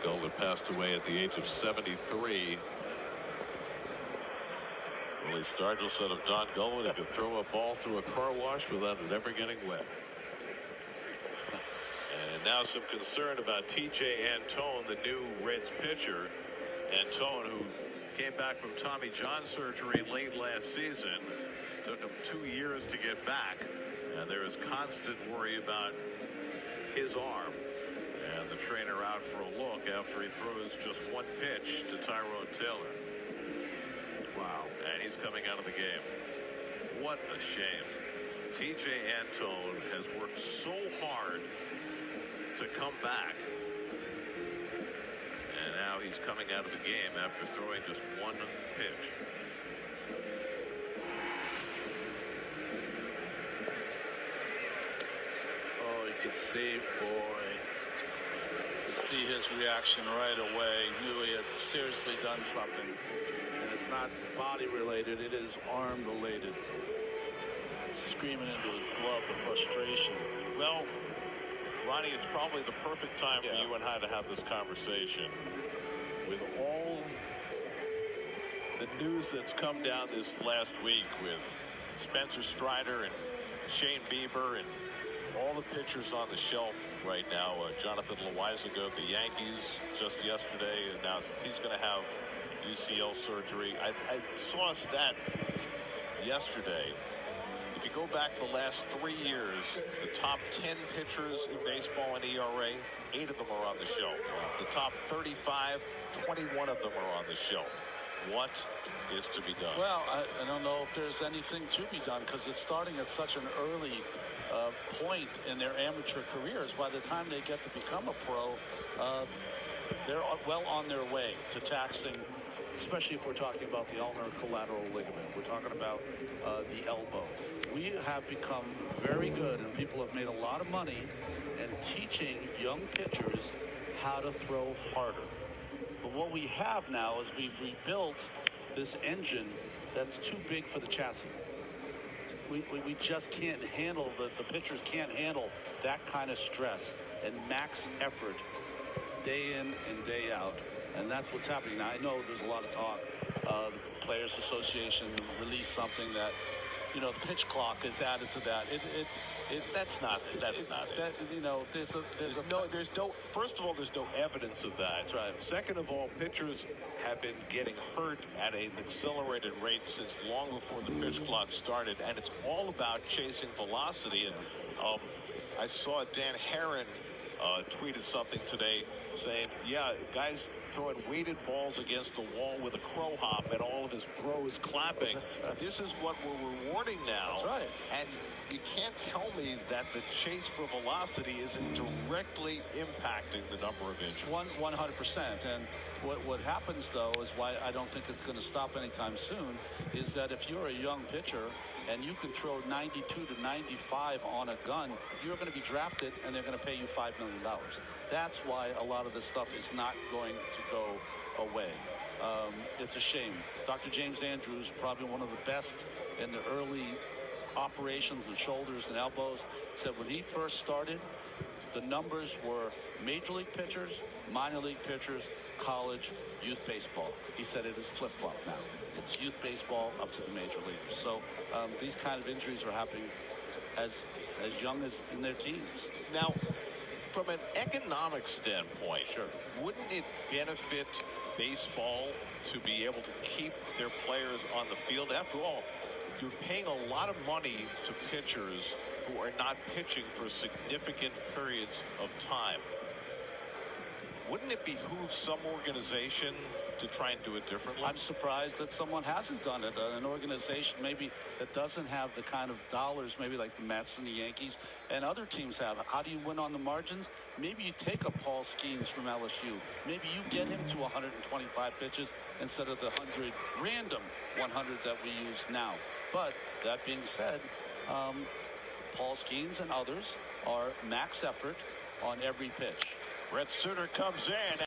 Gullet passed away at the age of 73. Willie Stargell said of Don Gullet, he could throw a ball through a car wash without it ever getting wet. And now some concern about T.J. Antone, the new Reds pitcher. Antone, who came back from Tommy John surgery late last season, took him 2 years to get back, and there is constant worry about his arm. And the trainer out for a look after he throws just one pitch to Tyrone Taylor. Wow. And he's coming out of the game. What a shame. T.J. Antone has worked so hard to come back, and now he's coming out of the game after throwing just one pitch. Oh, you could see, boy, you could see his reaction right away. He knew he had seriously done something, and it's not body related, it is arm related. Screaming into his glove, the frustration. Well, Ronnie, it's probably the perfect time for you and I to have this conversation. With all the news that's come down this last week with Spencer Strider and Shane Bieber and all the pitchers on the shelf right now, Jonathan Loaisiga of the Yankees just yesterday, and now he's going to have UCL surgery. I saw a stat yesterday. If you go back the last 3 years, the top 10 pitchers in baseball in ERA, 8 of them are on the shelf. The top 35, 21 of them are on the shelf. What is to be done? Well, I don't know if there's anything to be done, because it's starting at such an early point in their amateur careers. By the time they get to become a pro, they're well on their way to taxing, especially if we're talking about the ulnar collateral ligament. We're talking about the elbow. We have become very good, and people have made a lot of money in teaching young pitchers how to throw harder. But what we have now is we've rebuilt this engine that's too big for the chassis. We just can't handle, the pitchers can't handle that kind of stress and max effort day in and day out. And that's what's happening. Now, I know there's a lot of talk. The Players Association released something that, you know, the pitch clock is added to that. That's not it. That, you know, there's no. First of all, there's no evidence of that. That's right. Second of all, pitchers have been getting hurt at an accelerated rate since long before the pitch clock started, and it's all about chasing velocity. And I saw Dan Herron tweeted something today saying, yeah, guys throwing weighted balls against the wall with a crow hop and all of his pros clapping. This is what we're rewarding now. That's right. And you can't tell me that the chase for velocity isn't directly impacting the number of injuries. 100%. And what happens, though, is why I don't think it's going to stop anytime soon, is that if you're a young pitcher and you can throw 92 to 95 on a gun, you're going to be drafted and they're going to pay you $5 million. That's why a lot of this stuff is not going to go away. It's a shame. Dr. James Andrews, probably one of the best in the early operations with shoulders and elbows, said when he first started, the numbers were major league pitchers, minor league pitchers, college, youth baseball. He said it is flip-flop now. It's youth baseball up to the major leaguers. So these kind of injuries are happening as young as in their teens. Now, from an economic standpoint, wouldn't it benefit baseball to be able to keep their players on the field? After all, you're paying a lot of money to pitchers who are not pitching for significant periods of time. Wouldn't it behoove some organization to try and do it differently? I'm surprised that someone hasn't done it. An organization maybe that doesn't have the kind of dollars, maybe like the Mets and the Yankees and other teams have. How do you win on the margins? Maybe you take a Paul Skeens from LSU. Maybe you get him to 125 pitches instead of the 100 that we use now. But that being said, Paul Skeens and others are max effort on every pitch. Brett Sutter comes in.